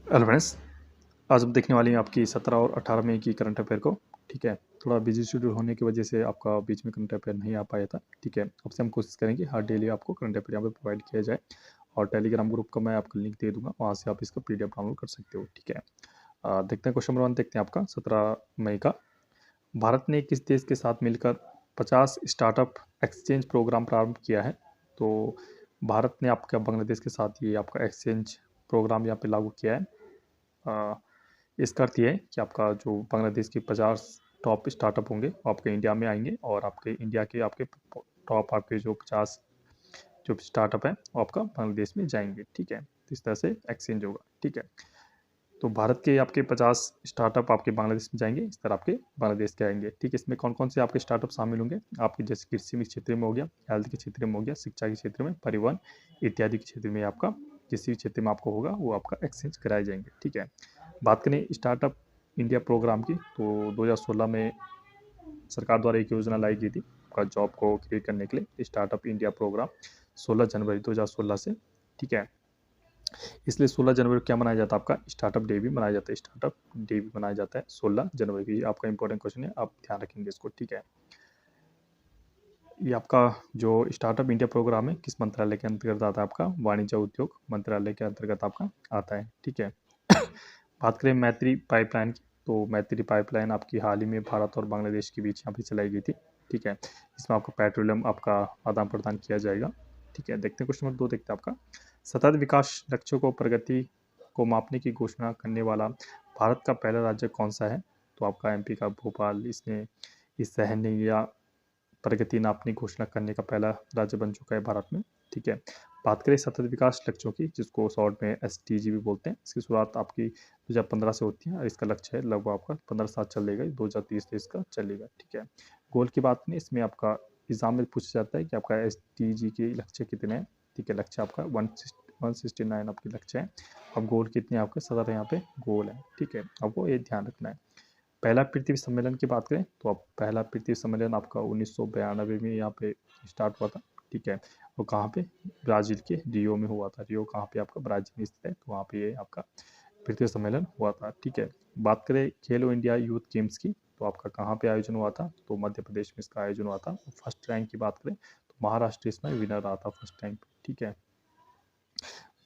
Hello friends. आज हम देखने वाले हैं आपकी 17 और 18 मई की करंट अफेयर को। ठीक है, थोड़ा बिजी शेड्यूल होने की वजह से आपका बीच में करंट अफेयर नहीं आ पाया था। ठीक है, अब से हम कोशिश करेंगे हर डेली आपको करंट अफेयर यहाँ पे प्रोवाइड किया जाए, और टेलीग्राम ग्रुप का मैं आपको लिंक दे दूंगा, वहाँ से आप इसका पीडीएफ डाउनलोड कर सकते हो। ठीक है, देखते हैं क्वेश्चन नंबर 1, देखते हैं आपका 17 मई का। भारत ने किस देश के साथ मिलकर 50 स्टार्टअप एक्सचेंज प्रोग्राम प्रारंभ किया है? तो भारत ने आपका बांग्लादेश के साथ ये आपका एक्सचेंज प्रोग्राम यहाँ पे लागू किया है। अ, इसका अर्थ ये है कि आपका जो बांग्लादेश के 50 टॉप स्टार्टअप होंगे वो आपके इंडिया में आएंगे, और आपके इंडिया के आपके टॉप आपके जो 50 जो स्टार्टअप हैं वो आपका बांग्लादेश में जाएंगे। ठीक है, तो इस तरह से एक्सचेंज होगा। ठीक है, तो भारत के आपके 50 स्टार्टअप आपके बांग्लादेश में जाएंगे, इस तरह आपके बांग्लादेश के आएंगे। ठीक है, इसमें कौन कौन से आपके स्टार्टअप शामिल होंगे? आपके जैसे कृषि में क्षेत्र में हो गया, हेल्थ के क्षेत्र में हो गया, शिक्षा के क्षेत्र में, परिवहन इत्यादि के क्षेत्र में आपका किसी भी क्षेत्र में आपको होगा वो आपका एक्सचेंज कराए जाएंगे। ठीक है, बात करें स्टार्टअप इंडिया प्रोग्राम की, तो 2016 में सरकार द्वारा एक योजना लाई गई थी आपका जॉब को क्रिएट करने के लिए, स्टार्टअप इंडिया प्रोग्राम 16 जनवरी 2016 से। ठीक है, इसलिए 16 जनवरी को क्या मनाया जाता है? आपका स्टार्टअप डे भी मनाया जाता है। स्टार्टअप डे भी मनाया जाता है 16 जनवरी की। आपका इंपॉर्टेंट क्वेश्चन है, आप ध्यान रखेंगे इसको। ठीक है, ये आपका जो स्टार्टअप इंडिया प्रोग्राम है किस मंत्रालय के अंतर्गत आता है? आपका वाणिज्य उद्योग मंत्रालय के अंतर्गत आपका आता है। ठीक है, बात करें मैत्री पाइपलाइन की, तो मैत्री पाइपलाइन आपकी हाल ही में भारत और बांग्लादेश के बीच यहाँ पे चलाई गई थी। ठीक है, इसमें आपका पेट्रोलियम आपका आदान प्रदान किया जाएगा। ठीक है, देखते हैं क्वेश्चन नंबर 2, देखते हैं आपका सतत विकास लक्ष्यों को प्रगति को मापने की घोषणा करने वाला भारत का पहला राज्य कौन सा है? तो आपका एमपी का भोपाल इसने इस शहर ने या प्रगति नापने की घोषणा करने का पहला राज्य बन चुका है भारत में। ठीक है, बात करें सतत विकास लक्ष्यों की, जिसको शॉर्ट में एसडीजी भी बोलते हैं, इसकी शुरुआत आपकी 2015 से होती है, और इसका लक्ष्य है लगभग आपका 15 साल चलेगा, 2030 से इसका चलेगा। ठीक है, गोल की बात नहीं, इसमें आपका एग्जाम में पूछा जाता है कि आपका एसडीजी के लक्ष्य कितने हैं। ठीक है, लक्ष्य आपका 169 आपके लक्ष्य है। अब गोल कितने आपके 17 यहाँ पे गोल है। ठीक है, अब वो ये ध्यान रखना है। पहला पृथ्वी सम्मेलन की बात करें, तो अब पहला पृथ्वी सम्मेलन आपका 1992 में यहाँ पे स्टार्ट हुआ था। ठीक है, वो कहाँ पे? ब्राज़ील के रियो में हुआ था। रियो कहाँ पे? आपका ब्राज़ील में स्थित है, तो वहाँ पे ये आपका पृथ्वी सम्मेलन हुआ था। ठीक है, बात करें खेलो इंडिया यूथ गेम्स की, तो आपका कहाँ पे आयोजन हुआ था? तो मध्य प्रदेश में इसका आयोजन हुआ था। फर्स्ट रैंक की बात करें तो महाराष्ट्र इसमें विनर रहा था फर्स्ट रैंक। ठीक है,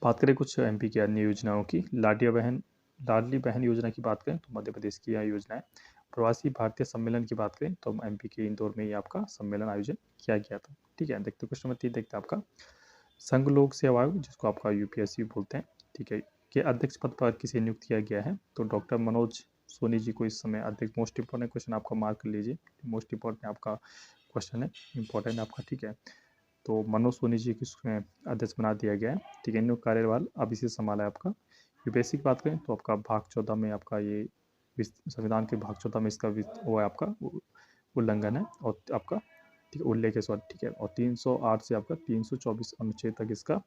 बात करें कुछ एमपी की अन्य योजनाओं की, लाडली बहन योजना की बात करें तो मध्य प्रदेश की यह योजना है। प्रवासी भारतीय सम्मेलन की बात करें तो एमपी के इंदौर में ही आपका सम्मेलन आयोजन किया गया था। ठीक है, देखते क्वेश्चन नंबर 3, देखते हैं आपका संघ लोक सेवा आयोग, जिसको आपका यूपीएससी बोलते हैं। ठीक है, के अध्यक्ष पद पर किसे नियुक्त किया गया है? तो डॉक्टर मनोज सोनी जी को इस समय अध्यक्ष। मोस्ट इंपॉर्टेंट क्वेश्चन आपका मार्क कर लीजिए, मोस्ट इंपॉर्टेंट आपका क्वेश्चन है, इंपॉर्टेंट आपका। ठीक है, तो मनोज सोनी जी को अध्यक्ष बना दिया गया है। ठीक है, नियुक्त कार्यभार अब इसे संभाला है आपका। यूपीएससी की बात करें तो आपका भाग 14 में आपका ये संविधान के भाग 14 में इसका वो है आपका उल्लंघन है, और आपका ठीक है उल्लेख है सॉरी। ठीक है, और 308 से आपका 324 अनुच्छेद तक इसका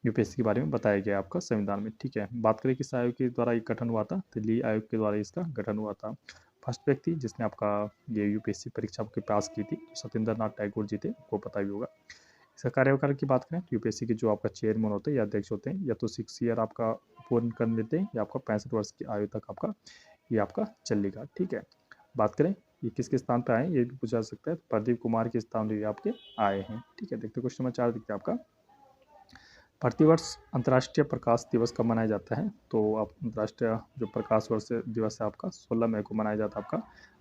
यूपीएससी के बारे में बताया गया है आपका संविधान में। ठीक है, बात करें किस आयोग के द्वारा ये गठन हुआ था? दिल्ली आयोग के द्वारा इसका गठन हुआ था। फर्स्ट व्यक्ति जिसने आपका ये यूपीएससी परीक्षा के पास की थी, सत्येंद्र नाथ टैगोर जी थे, आपको पता भी होगा। इसका कार्यकाल की बात करें तो यूपीएससी के जो आपका चेयरमैन होते हैं या अध्यक्ष होते हैं, या तो 6 ईयर आपका पूर्ण कर लेते हैं, या आपका 65 वर्ष की आयु तक आपका ये आपका चलेगा। ठीक है, बात करें ये किसके स्थान पर आए, ये भी पूछा जा सकता है। प्रदीप कुमार के स्थान पर ये आपके आए हैं। ठीक है, देखते क्वेश्चन नंबर 4, देखते हैं आपका प्रतिवर्ष अंतर्राष्ट्रीय प्रकाश दिवस कब मनाया जाता है? तो आप अंतर्राष्ट्रीय जो प्रकाश वर्ष दिवस है आपका 16 मई को मनाया जाता है आपका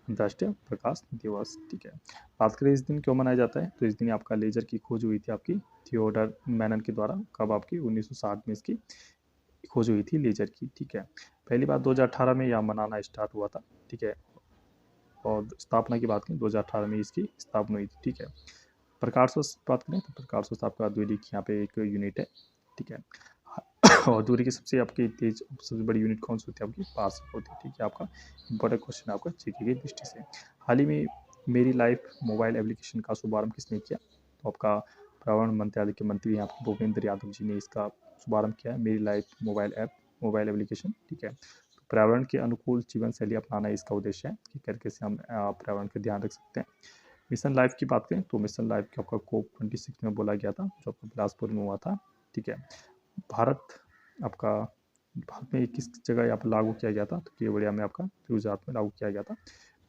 अंतर्राष्ट्रीय प्रकाश दिवस। ठीक है, बात करें इस दिन क्यों मनाया जाता है, तो इस दिन आपका लेजर की खोज हुई थी आपकी थियोडर मैनन के द्वारा। कब? आपकी 1960 में इसकी खोज हुई थी लेजर की। ठीक है, पहली बार 2018 में यह मनाना स्टार्ट हुआ था। ठीक है, और स्थापना की बात करें 2018 में इसकी स्थापना हुई थी। ठीक है, प्रकाश वर्ष बात करें तो प्रकाश वर्ष आपका द्वितीय यहाँ पे एक यूनिट है। ठीक है, और दूरी की सबसे आपकी तेज सबसे बड़ी यूनिट कौन सी होती है? आपकी पास होती है। ठीक है, आपका इंपॉर्टेंट क्वेश्चन आपका जीके की दृष्टि से। हाल ही में मेरी लाइफ मोबाइल एप्लीकेशन का शुभारंभ किसने किया? तो आपका पर्यावरण मंत्रालय के मंत्री हैं आपके भूपेंद्र यादव जी ने इसका शुभारंभ किया है, मेरी लाइफ मोबाइल एप्लीकेशन। ठीक है, तो पर्यावरण के अनुकूल जीवन शैली अपनाना इसका उद्देश्य है कि कैसे हम पर्यावरण का ध्यान रख सकते हैं। मिशन लाइफ की बात करें तो मिशन लाइफ की आपका कोप 26 में बोला गया था, जो आपका बिलासपुर में हुआ था। ठीक है, भारत आपका भारत में किस जगह यहाँ पर लागू किया गया था, तो केवड़िया में आपका गुजरात में लागू किया गया था।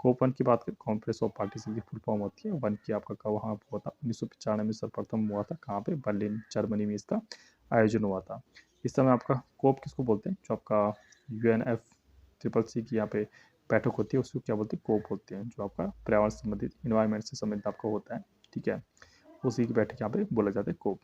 कोप 1 की बात करें, कॉन्फ्रेंस ऑफ पार्टीज की फुल फॉर्म होती है। 1 की आपका वहाँ हुआ था 1995 में सर्वप्रथम हुआ था, कहाँ पे, बर्लिन जर्मनी में इसका आयोजन हुआ था। इस समय आपका कोप किसको बोलते हैं, जो आपका UNFCCC की यहाँ पे बैठक होती है उसको क्या बोलते हैं, कोप होते हैं, जो आपका पर्यावरण संबंधित, इन्वायरमेंट से संबंधित आपका होता है, ठीक है, उसी की बैठक यहाँ पे बोला जाता है कोप।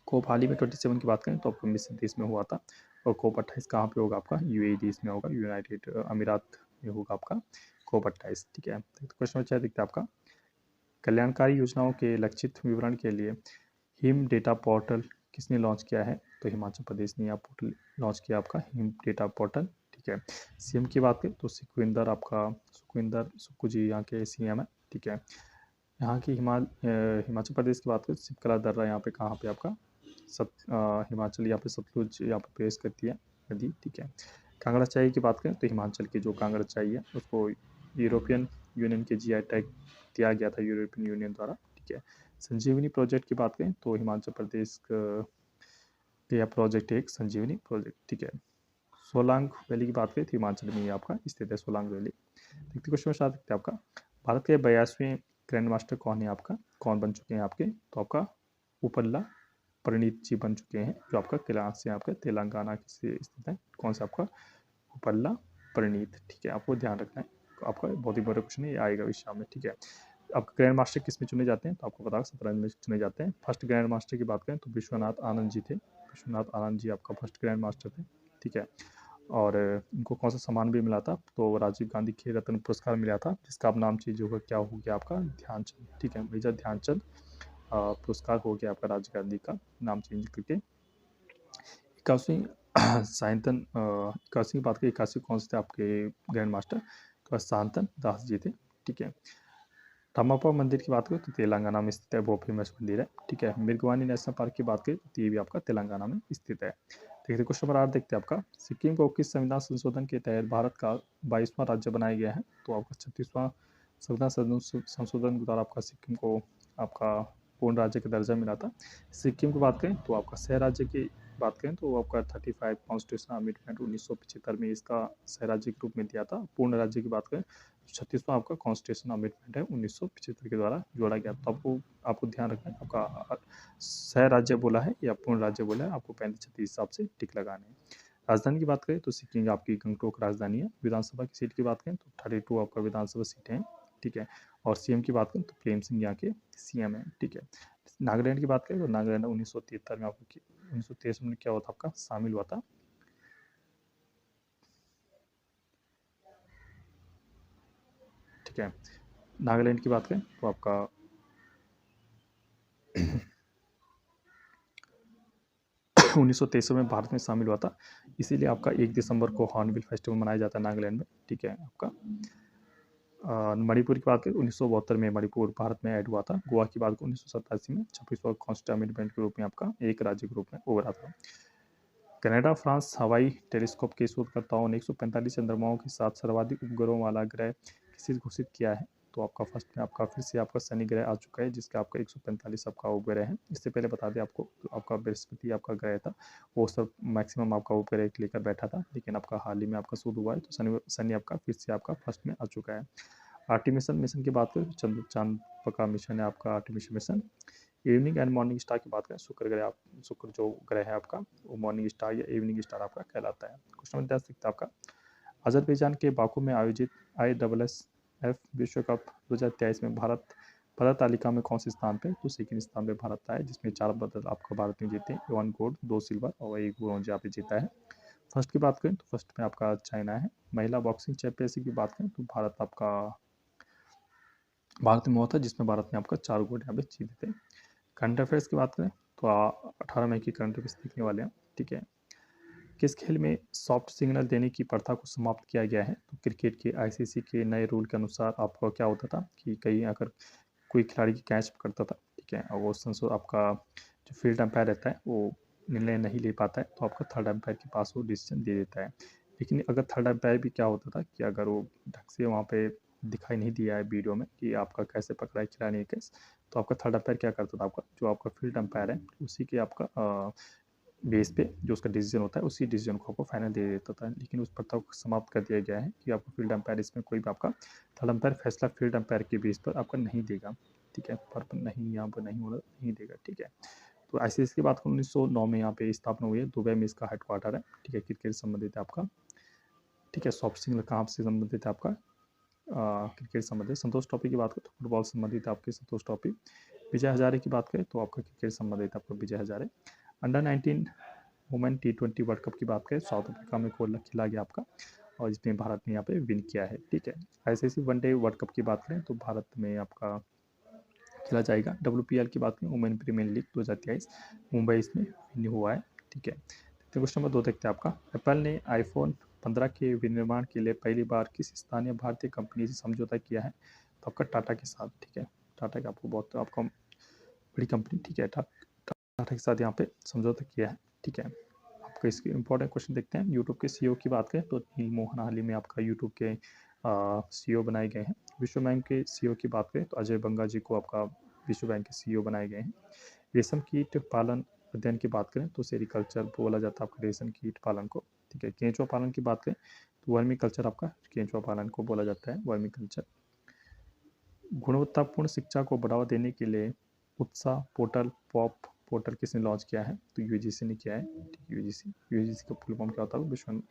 कोप हाल ही में 27 की बात करें तो आपको मिस्र देश में हुआ था, और कोप 28 कहाँ पे होगा आपका, UAE देश में होगा, यूनाइटेड अमीरात में होगा आपका कोप 28, ठीक है। तो क्वेश्चन अच्छा दिखता है आपका, कल्याणकारी योजनाओं के लक्षित विवरण के लिए हिम डेटा पोर्टल किसने लॉन्च किया है, तो हिमाचल प्रदेश ने यह पोर्टल लॉन्च किया आपका हिम डेटा पोर्टल, ठीक है। सीएम की बात करें तो सुखविंदर सुक्खू जी यहाँ के CM है, ठीक है। यहाँ की हिमाचल प्रदेश की बात करें, सिपकला दर्रा यहाँ पे कहाँ पे आपका हिमाचल, यहाँ पे सतलुज यहाँ पे पेश करती है नदी, ठीक है। कांगड़ा चाय की बात करें तो हिमाचल की जो कांगड़ा चाय है उसको यूरोपियन यूनियन के GI टैग दिया गया था यूरोपियन यूनियन द्वारा, ठीक है। संजीवनी प्रोजेक्ट की बात करें तो हिमाचल प्रदेश का यह प्रोजेक्ट एक संजीवनी प्रोजेक्ट, ठीक है। सोलांग वैली की बात करें तो हिमाचल में ही आपका स्थित है सोलांग वैली। देखते क्वेश्चन में देखते हैं आपका, भारत के 82वें ग्रैंड मास्टर कौन है आपका, कौन बन चुके हैं आपके, तो आपका उपल्ला परिणीत जी बन चुके हैं, जो आपका कैलाश से आपका तेलंगाना से स्थित है, कौन सा आपका उपल्ला परिणीत, ठीक है, आपको ध्यान रखना है, आपका बहुत ही बड़ा क्वेश्चन है, ये आएगा एग्जाम में, ठीक है। आपका ग्रैंड मास्टर किस में चुने जाते हैं, तो आपको पता है शतरंज में चुने जाते हैं। फर्स्ट ग्रैंड मास्टर की बात करें तो विश्वनाथ आनंद जी थे, विश्वनाथ आनंद जी आपका फर्स्ट ग्रैंड मास्टर थे, ठीक है। और इनको कौन सा सम्मान भी मिला था, तो राजीव गांधी खेल रत्न पुरस्कार मिला था, जिसका अब नाम चेंज होगा, क्या हो गया आपका ध्यानचंद, ठीक है, मेजर ध्यानचंद पुरस्कार हो गया आपका राजीव गांधी का नाम चेंज करके। 81वीं सायंतन 81 की बात करें, 81 कौन से थे आपके ग्रैंड मास्टर, तो सायंतन दास जी थे, ठीक है। रामाप्पा मंदिर की बात करें तो तेलंगाना में स्थित है, वो फेमस मंदिर है, ठीक है। मिर्गवानी नेशनल पार्क की बात करें तो ये भी आपका तेलंगाना में स्थित है। देखते क्वेश्चन नंबर 8 देखते हैं आपका, सिक्किम को किस संविधान संशोधन के तहत भारत का 22वां राज्य बनाया गया है, तो आपका 36वां संविधान संशोधन के द्वारा आपका सिक्किम को आपका पूर्ण राज्य का दर्जा मिला था। सिक्किम की बात करें तो आपका सह राज्य की बात करें तो आपका 35 कॉन्स्टिट्यूशन अमेंडमेंट 1975 में इसका सह राज्य के रूप में दिया था। पूर्ण राज्य की बात करें 36वां आपका कॉन्स्टिट्यूशन अमेंडमेंट है 1975 के द्वारा जोड़ा गया। तो आपको ध्यान रखना है, आपका सह राज्य बोला है या पूर्ण राज्य बोला है, आपको 35-36 हिसाब से टिक लगाने हैं। राजधानी की बात करें तो सिक्किम आपकी गंगटोक राजधानी है। विधानसभा की सीट की बात करें तो 32 आपका विधानसभा सीट है, ठीक है। और CM की बात करें तो प्रेम सिंह यहाँ के CM है, ठीक है। नागालैंड की बात करें तो नागालैंड 1973 में आपको 1923 में क्या हुआ था आपका शामिल हुआ था, ठीक है। नागालैंड की बात करें तो आपका 1923 में भारत में शामिल हुआ था, इसीलिए आपका 1 दिसंबर को हॉर्नबिल फेस्टिवल मनाया जाता है नागालैंड में, ठीक है। आपका मणिपुर की बात करें 1972 में मणिपुर भारत में ऐड हुआ था। गोवा की बात करें 1987 में 26वां कॉन्स्टिट्यूशन अमेंडमेंट के रूप में आपका एक राज्य के रूप में उभरा था। कनाडा फ्रांस हवाई टेलीस्कोप के शोधकर्ताओं ने 145 चंद्रमाओं के साथ सर्वाधिक उपग्रहों वाला ग्रह किसे घोषित किया है, तो आपका फर्स्ट में आपका फिर से आपका शनि ग्रह आ चुका है, जिसका आपका 145 आपका उपग्रह है। इससे पहले बता दें आपको तो आपका बृहस्पति आपका ग्रह था, वो सब मैक्सिमम आपका उपग्रह लेकर बैठा था, लेकिन आपका हाल ही में आपका शुरू हुआ है, तो शनि आपका फिर से आपका फर्स्ट में आ चुका है। आर्टिमिशन मिशन की बात करें तो चांद का मिशन है आपका Artemis mission. Evening and morning star की बात करें, शुक्र जो ग्रह है आपका वो मॉर्निंग स्टार या इवनिंग स्टार आपका कहलाता है। क्वेश्चन नंबर 10 दिखता है आपका, अजरबैजान के बाकू में आयोजित ISSF विश्व कप 2023 में भारत पदक तालिका में कौन से स्थान पे, तो सेकंड स्थान पे भारत था है, जिसमें 4 पदक आपका भारत ने जीते, 1 गोल्ड 2 सिल्वर और 1 ब्रॉन्ज यहाँ पे जीता है। फर्स्ट की बात करें तो फर्स्ट में आपका चाइना है। महिला बॉक्सिंग चैंपियनशिप की बात करें तो भारत में हुआ था, जिसमें भारत ने आपका 4 गोल्ड यहाँ पे जीते थे। करंट अफेयर्स की बात करें तो 18 मई की करंट अफेयर्स देखने वाले हैं, ठीक है। किस खेल में सॉफ्ट सिग्नल देने की प्रथा को समाप्त किया गया है, तो क्रिकेट के ICC के नए रूल के अनुसार आपका क्या होता था कि कहीं अगर कोई खिलाड़ी की कैच पकड़ता था, ठीक है, और वो आपका जो फील्ड अंपायर रहता है वो निर्णय नहीं ले पाता है, तो आपका थर्ड अंपायर के पास वो डिसीजन दे देता है। लेकिन अगर थर्ड अंपायर भी क्या होता था कि अगर वो ढंग से वहाँ पे दिखाई नहीं दिया है वीडियो में कि आपका कैसे पकड़ा है खिलाड़ी ने कैच, तो आपका थर्ड अंपायर क्या करता था, आपका जो आपका फील्ड अंपायर है उसी के आपका बेस पे जो उसका डिसीजन होता है उसी डिसीजन को आपको फाइनल दे देता था, लेकिन उस प्रथा को समाप्त कर दिया गया है कि आपको फील्ड अंपायर इसमें कोई भी आपका थर्ड अंपायर फैसला फील्ड अंपायर के बेस पर आपका नहीं देगा, ठीक है, पर नहीं यहाँ पर नहीं होना नहीं देगा, ठीक है। तो ICC की बात करूँ 1909 में यहाँ पे स्थापना हुई है, दुबई में इसका हेडक्वार्टर है, ठीक है। क्रिकेट संबंधित है आपका, ठीक है। सॉफ्ट सिंगल कहाँ से संबंधित है आपका, क्रिकेट संबंधित। संतोष ट्रॉफी की बात करें तो फुटबॉल संबंधित है आपकी संतोष ट्रॉफी। विजय हजारे की बात करें तो आपका क्रिकेट संबंधित आपका Vijay Hazare. Under 19 women T20 world cup की बात करें साउथ अफ्रीका में खेला गया आपका, और इसमें भारत ने यहाँ पे विन किया है, ठीक है। ICC वनडे वर्ल्ड कप की बात करें तो भारत में आपका खेला जाएगा। WPL की बात करें वुमेन प्रीमियर लीग 2023 मुंबई इसमें विन हुआ है, ठीक है। क्वेश्चन नंबर 2 देखते हैं आपका, एप्पल ने iPhone 15 के विनिर्माण के लिए पहली बार किस स्थानीय भारतीय कंपनी से समझौता किया है, तो आपका टाटा के साथ, ठीक है। टाटा का आपको बहुत आपका बड़ी कंपनी, ठीक है, टाटा के साथ यहाँ पे समझौता किया है, ठीक है। आपका इसके इंपॉर्टेंट क्वेश्चन देखते हैं। यूट्यूब के CEO की बात करें तो नील मोहन हाल ही में आपका यूट्यूब के CEO बनाए गए हैं। विश्व बैंक के CEO की बात करें तो अजय बंगा जी को आपका विश्व बैंक के CEO बनाए गए हैं। रेशम कीट पालन अध्ययन की बात करें तो सेरिकल्चर बोला जाता है आपका रेशम कीट पालन को, ठीक है। केंचुआ पालन की बात करें तो वर्मी कल्चर आपका केंचुआ पालन को बोला जाता है वर्मी कल्चर। गुणवत्तापूर्ण शिक्षा को बढ़ावा देने के लिए उत्साह पोर्टल पॉप पोर्टल किसने लॉन्च किया है, तो UGC ने किया है, ठीक। UGC का फुल फॉर्म क्या होता है,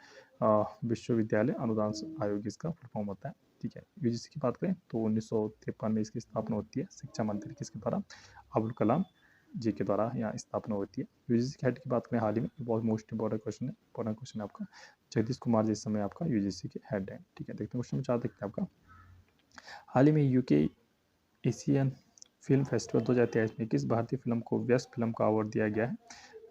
विश्वविद्यालय अनुदान आयोग इसका फुल फॉर्म होता है, ठीक है। UGC की बात करें तो 1953 में इसकी स्थापना होती है। शिक्षा मंत्री किसके द्वारा, अब्दुल कलाम जी के द्वारा यहाँ स्थापना होती है। UGC के हेड की बात करें हाल ही में, बहुत मोस्ट इंपॉर्टेंट क्वेश्चन है आपका, जगदीश कुमार जी इस समय आपका UGC के हेड है, ठीक है। देखते हैं क्वेश्चन 4 देखते हैं आपका, हाल ही में UK एशियन फिल्म फेस्टिवल 2023 में किस भारतीय फिल्म को बेस्ट फिल्म का अवार्ड दिया गया है,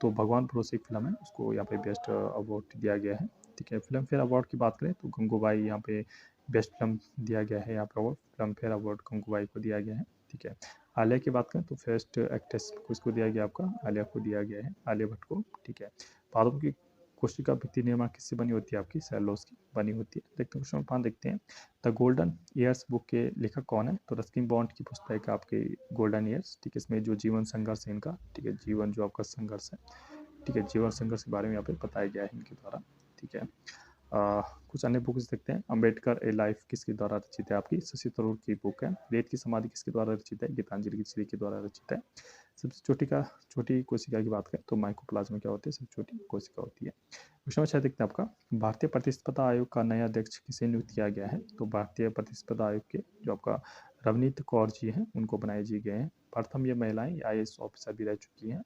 तो भगवान भरोसे एक फिल्म है उसको यहाँ पे बेस्ट अवार्ड दिया गया है, ठीक है। फिल्म फेयर अवार्ड की बात करें तो गंगूबाई यहाँ पे बेस्ट फिल्म दिया गया है, यहाँ पे award film fair award Gangubai को दिया गया है, ठीक है। आलिया की बात करें तो बेस्ट एक्ट्रेस किसको दिया गया, आपका आलिया को दिया गया है, आलिया भट्ट को, ठीक है। पादपों की कोशिका भित्ति निर्माण किससे बनी होती है, आपकी सेलुलोज की बनी होती है। देखते हैं क्वेश्चन 5 देखते हैं, द गोल्डन ईयर्स बुक के लेखक कौन है, तो रस्किन बॉन्ड की पुस्तक है आपके गोल्डन ईयर्स, ठीक है। इसमें जो जीवन संघर्ष है इनका, ठीक है, जीवन जो आपका संघर्ष है, ठीक है, जीवन संघर्ष के बारे में यहाँ पे बताया गया है इनके द्वारा, ठीक है। कुछ अन्य बुक्स देखते हैं, अंबेडकर ए लाइफ किसके द्वारा रचित है, आपकी शशि थरूर की बुक है। रेत की समाधि किसके द्वारा रचित है, गीतांजलि श्री के द्वारा रचित है। सबसे छोटी कोशिका की बात करें तो माइकोप्लाज्मा क्या होती है, सबसे छोटी कोशिका होती है। क्वेश्चन 6 देखते हैं आपका, भारतीय प्रतिस्पर्धा आयोग का नया अध्यक्ष किसे नियुक्त किया गया है, तो भारतीय प्रतिस्पर्धा आयोग के जो आपका रवनीत कौर जी हैं उनको बनाए जी गए हैं। प्रथम ये महिलाएं IAS ऑफिसर भी रह चुकी हैं।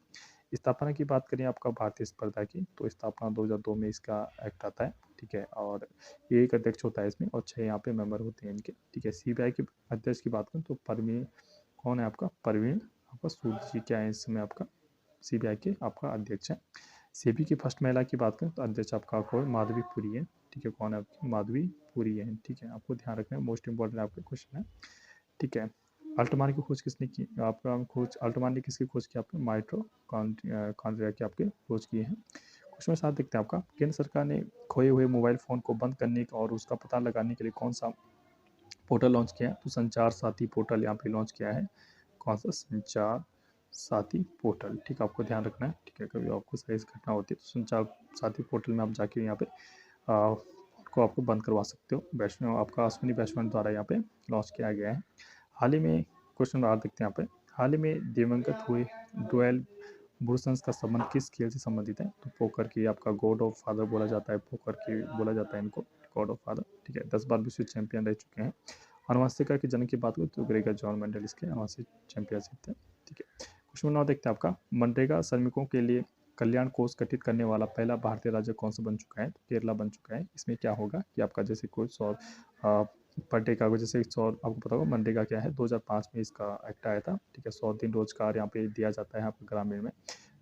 स्थापना की बात करें आपका भारतीय स्पर्धा की तो स्थापना 2002 में इसका एक्ट आता है, ठीक है। और ये एक अध्यक्ष होता है इसमें और 6 यहाँ पे मेंबर होते हैं इनके, ठीक है। CBI के अध्यक्ष की बात करें तो परवीन कौन है, आपका परवीन आपका सूद जी क्या है इस समय आपका CBI के आपका अध्यक्ष है। सेबी की फर्स्ट महिला की बात करें तो अध्यक्ष आपका कौन, माधवी पुरी है, ठीक है। कौन है आपकी, माधवी पुरी है, ठीक है। आपको ध्यान रखना है, मोस्ट इंपॉर्टेंट आपका क्वेश्चन है, ठीक है। अल्टमान की खोज किसने की, आपका खोज अल्टमान ने किसकी खोज की, आपके माइट्रोकॉन्ड्रिया की आपके खोज की है। क्वेश्चन 7 देखते हैं आपका, केंद्र सरकार ने खोए हुए मोबाइल फ़ोन को बंद करने और उसका पता लगाने के लिए कौन सा पोर्टल लॉन्च किया है, तो संचार साथी पोर्टल यहाँ पे लॉन्च किया है। कौन सा, संचार साथी पोर्टल, ठीक है। आपको ध्यान रखना है, ठीक है। कभी आपको सही घटना होती है तो संचार साथी पोर्टल में आप जाके यहाँ पे को आपको बंद करवा सकते हो। वैष्णव आपका अश्विनी वैष्णव द्वारा यहाँ पे लॉन्च किया गया है। हाल ही में क्वेश्चन नंबर 8 देखते हैं यहाँ पे, हाल ही में दिवंगत हुए डोएल बुरसन्स का संबंध किस खेल से संबंधित है, तो पोकर की आपका गॉड ऑफ फादर बोला जाता है, पोकर की बोला जाता है इनको गॉड ऑफ फादर, ठीक है। 10 बार विश्व चैंपियन रह चुके हैं। अनुवांशिका के जन्म की बात करें तो ग्रेगर जॉन मेंडल इसके अनुवांशिक चैंपियनशिप थे, ठीक है। क्वेश्चन नंबर 9 देखते हैं आपका, मनरेगा श्रमिकों के लिए कल्याण कोष गठित करने वाला पहला भारतीय राज्य कौन सा बन चुका है, तो केरला बन चुका है। इसमें क्या होगा कि आपका जैसे कोई 100 पर डे का जैसे 100 आपको पता होगा मनरेगा क्या है, 2005 में इसका एक्ट आया था, ठीक है। 100 दिन रोजगार यहाँ पे दिया जाता है यहाँ पे ग्रामीण में।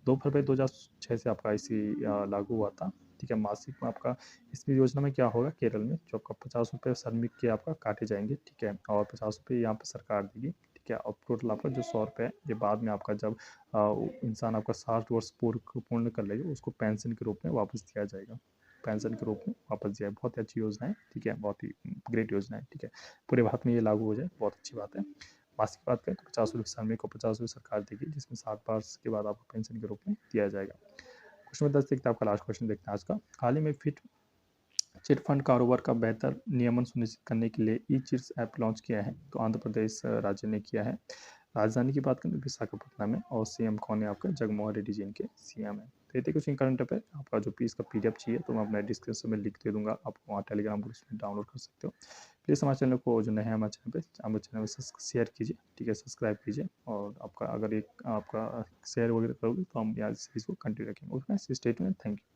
2 फरवरी 2006 से आपका इसी लागू हुआ था, ठीक है। मासिक में आपका इसमें योजना में क्या होगा, केरल में जो आपका 50 रुपये श्रमिक के आपका काटे जाएंगे, ठीक है। और 50 रुपये यहाँ पे सरकार देगी, ठीक है। और टोटल आपका जो 100 रुपये है ये बाद में आपका जब इंसान आपका 60 वर्ष पूर्ण कर लेगा उसको पेंशन के रूप में वापस दिया जाएगा, पेंशन के रूप में वापस दिया है। बहुत ही अच्छी योजना है, ठीक है, बहुत ही ग्रेट योजना है, ठीक है। पूरे भारत में ये लागू हो जाए बहुत अच्छी बात है। मासिक की बात करें तो 50 रुपये श्रमिक को 50 रुपये सरकार देगी, जिसमें 60 वर्ष के बाद आपको पेंशन के रूप में दिया जाएगा। क्वेश्चन नंबर 10 देखते हैं, आपका लास्ट क्वेश्चन देखते हैं आज का। हाल ही में चिट फंड कारोबार का बेहतर नियमन सुनिश्चित करने के लिए ई चिट्स ऐप लॉन्च किया है, तो आंध्र प्रदेश राज्य ने किया है। राजधानी की बात करें तो विशाखापट्टनम में, और सीएम कौन है आपका? जगनमोहन रेड्डी जी इनके सीएम है। तो ये थे कुछ करंट अफेयर। आपका जो पीस का पीडीएफ चाहिए तो मैं अपना डिस्क्रिप्शन में लिख दे दूंगा, आप वहाँ टेलीग्राम ग्रुप में डाउनलोड कर सकते हो। प्लीज़ हमारे चैनल को, जो नए हैं हमारे चैनल में शेयर कीजिए, ठीक है, सब्सक्राइब कीजिए, और आपका अगर एक आपका शेयर वगैरह करोगे तो हम यहाँ सीरीज को कंटिन्यू रखेंगे। Okay, stay tuned, thank you.